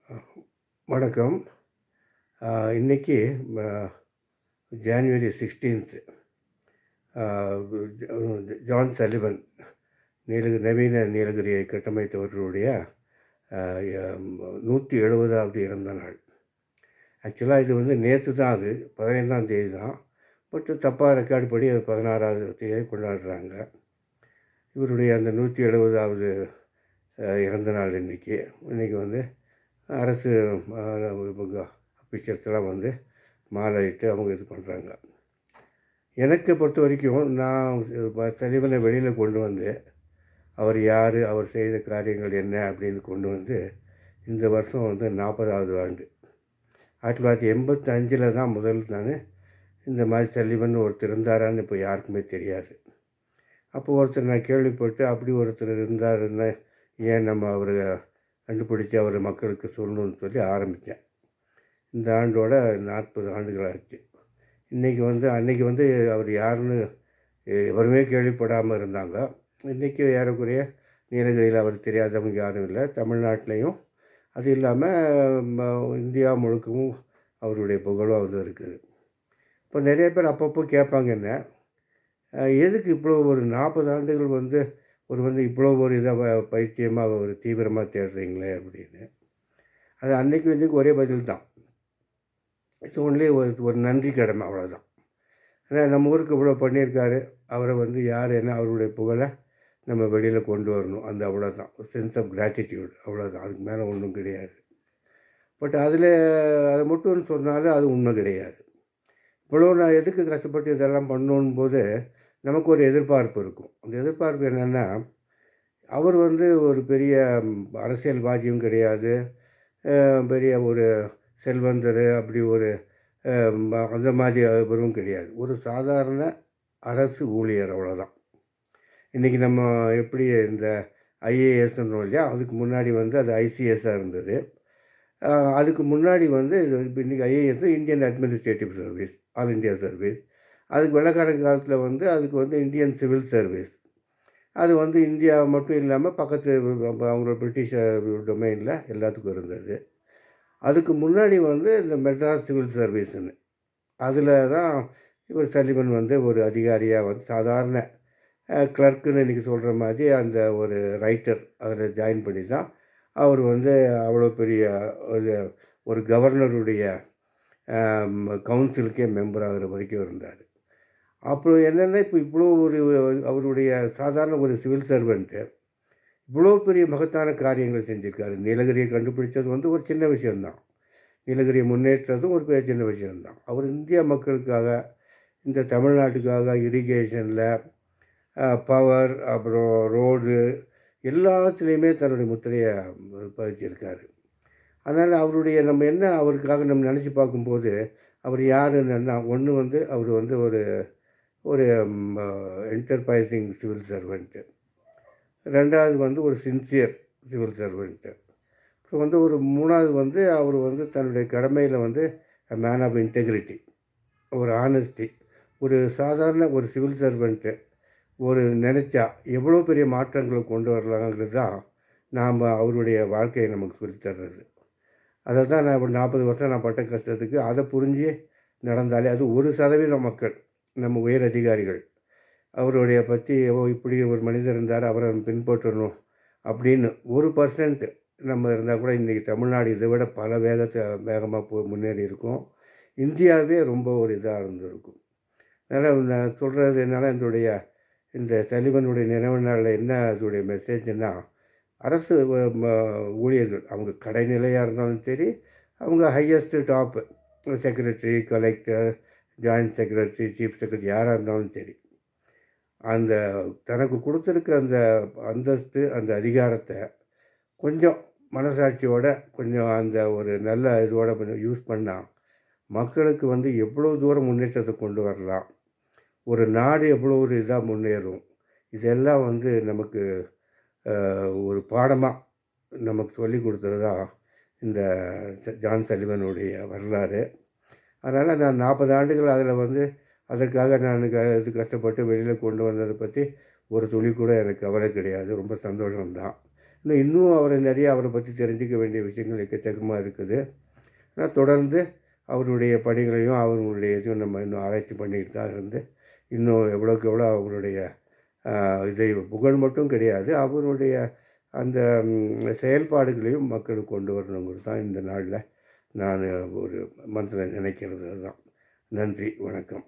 வணக்கம். இன்னைக்கு ம ஜான்வரி 16த் அ ஜான் சல்லிவன் நவீன நீலகிரியை கட்டமைத்தவர்களுடைய அ ய 170வது இறந்த நாள். ஆக்சுவலா இது வந்து நேத்து தான் அது 15ஆம் தேதி தான். பட் தப்பா ரெக்கார்ட் படி அது 16வது தேதி கொண்டாடுறாங்க. இவருடைய அந்த 170வது இறந்த நாள் இன்னைக்கு. இன்னைக்கு வந்து அரசு இவங்க அஃபிஷியல்ஸ்லாம் வந்து மாலையிட்டு அவங்க இது பண்ணுறாங்க. எனக்கு பொறுத்த வரைக்கும் நான் சலிவனை வெளியில் கொண்டு வந்து அவர் யார், அவர் செய்த காரியங்கள் என்ன அப்படின்னு கொண்டு வந்து இந்த வருஷம் வந்து 40வது ஆண்டு. 1985 தான் முதல் நான் இந்த மாதிரி சலிவன் ஒருத்தர் இருந்தாரான்னு இப்போ யாருக்குமே தெரியாது. அப்போ ஒருத்தர் நான் கேள்விப்பட்டு அப்படி ஒருத்தர் இருந்தாருன்னா ஏன் நம்ம அவரை கண்டுபிடிச்சி அவர் மக்களுக்கு சொல்லணும்னு சொல்லி ஆரம்பித்தேன். இந்த ஆண்டோட 40 ஆண்டுகள் ஆச்சு. அன்னைக்கு வந்து அவர் யாருன்னு எவருமே கேள்விப்படாமல் இருந்தாங்க. இன்றைக்கி ஏறக்குறைய நீலகிரியில் அவர் தெரியாதவங்க யாரும் இல்லை. தமிழ்நாட்டிலையும் அது இல்லாமல் இந்தியா முழுக்கவும் அவருடைய புகழும் அது இருக்குது. இப்போ நிறைய பேர் அப்பப்போ கேட்பாங்க என்ன, எதுக்கு இவ்வளோ ஒரு 40 ஆண்டுகள் வந்து இவ்வளோ ஒரு பைத்தியமாக ஒரு தீவிரமாக தேடுறீங்களே அப்படின்னு. அது அன்னைக்கு இன்றைக்கி ஒரே பதில் தான். இது ஒன்லி ஒரு நன்றி கடமை, அவ்வளோதான். ஏன்னா நம்ம ஊருக்கு இவ்வளோ பண்ணியிருக்காரு, அவரை வந்து யார் என்ன அவருடைய புகழை நம்ம வெளியில் கொண்டு வரணும். அந்த அவ்வளோதான், ஒரு சென்ஸ் ஆஃப் கிராட்டிடியூட், அவ்வளோதான். அதுக்கு மேலே ஒன்றும் கிடையாது. பட் அதில் அதை மட்டும் சொன்னாலும் அது உண்மை கிடையாது. இவ்வளோ நான் எதுக்கு கஷ்டப்பட்டு இதெல்லாம் பண்ணணும் போது நமக்கு ஒரு எதிர்பார்ப்பு இருக்கும். அந்த எதிர்பார்ப்பு என்னென்னா, அவர் வந்து ஒரு பெரிய அரசியல்வாதியும் கிடையாது, பெரிய ஒரு செல்வந்தர் அப்படி ஒரு அந்த மாதிரி அவரும் கிடையாது. ஒரு சாதாரண அரசு ஊழியர், அவ்வளோதான். இன்றைக்கி நம்ம எப்படி இந்த ஐஏஎஸ்ன்றோம் இல்லையா, அதுக்கு முன்னாடி வந்து அது ஐசிஎஸ்ஸாக இருந்தது. அதுக்கு முன்னாடி வந்து இப்போ இன்றைக்கி IAS Indian administrative service, all India service. அதுக்கு வெள்ளைக்காரன் காலத்தில் வந்து அதுக்கு வந்து இந்தியன் சிவில் சர்வீஸ். அது வந்து இந்தியா மட்டும் இல்லாமல் பக்கத்து அவங்களோட பிரிட்டிஷ் டொமைனில் எல்லாத்துக்கும் இருந்தது. அதுக்கு முன்னாடி வந்து இந்த மெட்ராஸ் சிவில் சர்வீஸ்ன்னு, அதில் தான் இவர் சல்லிவன் வந்து ஒரு அதிகாரியாக வந்து சாதாரண கிளர்க்குன்னு இன்றைக்கி சொல்கிற மாதிரி அந்த ஒரு ரைட்டர் அதில் ஜாயின் பண்ணி தான் அவர் வந்து அவ்வளோ பெரிய ஒரு கவர்னருடைய கவுன்சிலுக்கே மெம்பர் ஆகிற வரைக்கும் இருந்தார். அப்புறம் என்னென்னா, இப்போ இவ்வளோ ஒரு அவருடைய சாதாரண ஒரு சிவில் சர்வெண்ட்டு இவ்வளோ பெரிய மகத்தான காரியங்கள் செஞ்சுருக்காரு. நீலகிரியை கண்டுபிடிச்சது வந்து ஒரு சின்ன விஷயந்தான். நீலகிரியை முன்னேற்றதும் ஒரு சின்ன விஷயந்தான். அவர் இந்திய மக்களுக்காக, இந்த தமிழ்நாட்டுக்காக இரிகேஷனில், பவர், அப்புறம் ரோடு எல்லாத்துலேயுமே தன்னுடைய முத்திரையை பதிச்சிருக்காரு. அதனால் அவருடைய நம்ம என்ன அவருக்காக நம்ம நினச்சி பார்க்கும்போது அவர் யாருன்னா, ஒன்று வந்து அவர் வந்து ஒரு ஒரு என்டர்பிரைசிங் சிவில் சர்வெண்ட்டு, ரெண்டாவது வந்து ஒரு சின்சியர் சிவில் சர்வெண்ட்டு, அப்புறம் வந்து ஒரு மூணாவது வந்து அவர் வந்து தன்னுடைய கடமையில் வந்து மேன் ஆஃப் இன்டெகிரிட்டி, ஒரு ஆனஸ்டி. ஒரு சாதாரண ஒரு சிவில் சர்வெண்ட்டு ஒரு நினச்சா எவ்வளோ பெரிய மாற்றங்களை கொண்டு வரலாங்கிறது தான் நாம் அவருடைய வாழ்க்கையை நமக்கு சொல்லித்தர்றது. அதை தான் நான் இப்போ 40 வருஷம் நான் பட்ட கஷ்டத்துக்கு அதை புரிஞ்சு நடந்தாலே, அது 1% மக்கள், நம்ம உயர் அதிகாரிகள் அவருடைய பற்றி இப்படி ஒரு மனிதர் இருந்தார், அவரை பின்பற்றணும் அப்படின்னு 1% நம்ம இருந்தால் கூட இன்றைக்கி தமிழ்நாடு இதை விட பல வேகமாக முன்னேறி இருக்கும். இந்தியாவே ரொம்ப ஒரு இதாக இருந்திருக்கும். அதனால் நான் சொல்கிறது என்னென்னா, இந்த சல்லிவனுடைய நினைவு நாளில் என்ன அதோடைய மெசேஜ்னா, அரசு ஊழியர்கள் அவங்க கடைநிலையாக இருந்தாலும் சரி, அவங்க highest top secretary, collector, joint secretary, chief secretary யாராக இருந்தாலும் சரி, அந்த தனக்கு கொடுத்துருக்க அந்த அந்தஸ்து, அந்த அதிகாரத்தை கொஞ்சம் மனசாட்சியோட, கொஞ்சம் அந்த ஒரு நல்ல இதோட கொஞ்சம் யூஸ் பண்ணால் மக்களுக்கு வந்து எவ்வளோ தூரம் முன்னேற்றத்தை கொண்டு வரலாம், ஒரு நாடு எவ்வளோ ஒரு இதாக முன்னேறும், இதெல்லாம் வந்து நமக்கு ஒரு பாடமாக நமக்கு சொல்லி கொடுத்தது தான் இந்த ஜான் சல்லிவனுடைய வரலாறு. அதனால் நான் 40 ஆண்டுகள் அதில் வந்து அதற்காக நான் இது கஷ்டப்பட்டு வெளியில் கொண்டு வந்ததை பற்றி ஒரு துளி கூட எனக்கு கவலை கிடையாது. ரொம்ப சந்தோஷம்தான். இன்னும் அவரை பற்றி தெரிஞ்சிக்க வேண்டிய விஷயங்கள் எக்கச்சக்கமாக இருக்குது. ஆனால் தொடர்ந்து அவருடைய பணிகளையும் அவர்களுடைய இதையும் நம்ம இன்னும் ஆராய்ச்சி பண்ணிக்கிட்டு தான் இருந்து இன்னும் எவ்வளோக்கு எவ்வளோ அவருடைய இதை புகழ் மட்டும் கிடையாது, அவருடைய அந்த செயல்பாடுகளையும் மக்களுக்கு கொண்டு வரணுங்கிறது தான் இந்த நாளில் நான் ஒரு மனசில் நினைக்கிறது. அதுதான். நன்றி, வணக்கம்.